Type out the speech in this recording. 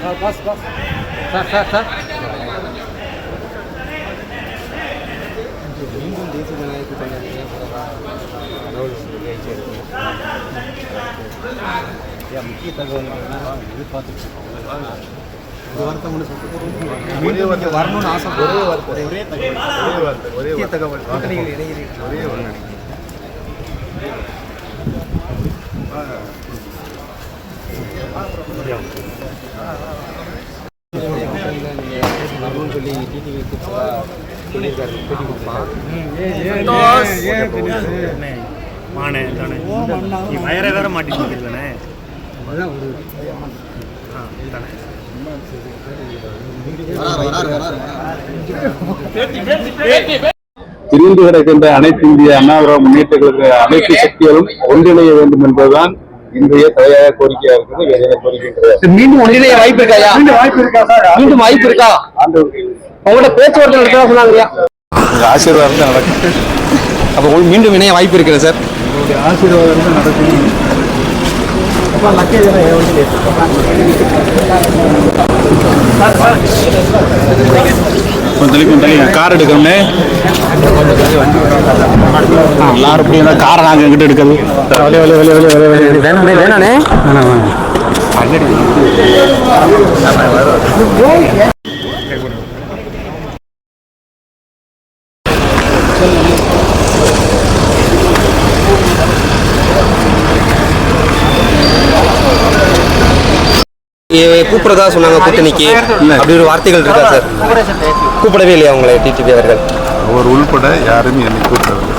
Sir மீண்டும் தேசிய ஜனநாயக கூட்டணி முக்கிய தகவல்கள்லாம் எதிர்பார்த்துட்டு ஒரு வார்த்தை முடிச்சு வரணும்னு ஆசை. ஒரே தகவல் கூட்டணிகள் இடையே ஒரே ஒரு வரணும்னு சொல்லி டிடிவி சொல்லியிருக்காரு. பேட்டி கொடுப்பான் மானே தானே நீ வயரை வேற மாட்டிட்டு தானே அதுதான் ஒரு தானே திரிந்து கிடக்கின்ற அனைத்து இந்திய அண்ணா திராவிட முன்னேற்ற கழக அனைத்து சக்திகளும் ஒன்றிணைய வேண்டும் என்பதுதான் இன்றைய தலையாக கோரிக்கையா இருக்குது. வேற என்ன கோரிக்கை கிடையாது. மீண்டும் ஒன்றிணைய வாய்ப்பு இருக்காயா? மீண்டும் வாய்ப்பு இருக்கா? உங்களோட பேச்சுவார்த்தை நடத்தலாம் சொன்னாங்க. ஆசீர்வாதம் தான் நடக்கும். அப்போ மீண்டும் இணைய வாய்ப்பு இருக்கிறது சார். உங்களுடைய ஆசீர்வாதம் தான் நடக்கும். கொஞ்சம் கார் எடுக்கணும்னு எல்லாரும் எப்படி இருந்தால் காரை நாங்கள் எங்கிட்ட எடுக்கிறது வேணானே கூப்பிடுறதா சொன்னாங்க கூட்டணிக்கு, அப்படி ஒரு வார்த்தைகள் இருக்கா சார்? கூப்பிடவே இல்லையா உங்களை டிடிவி அவர்கள்? அவர் உள்பட யாருமே என்னை கூப்பிடவில்லை.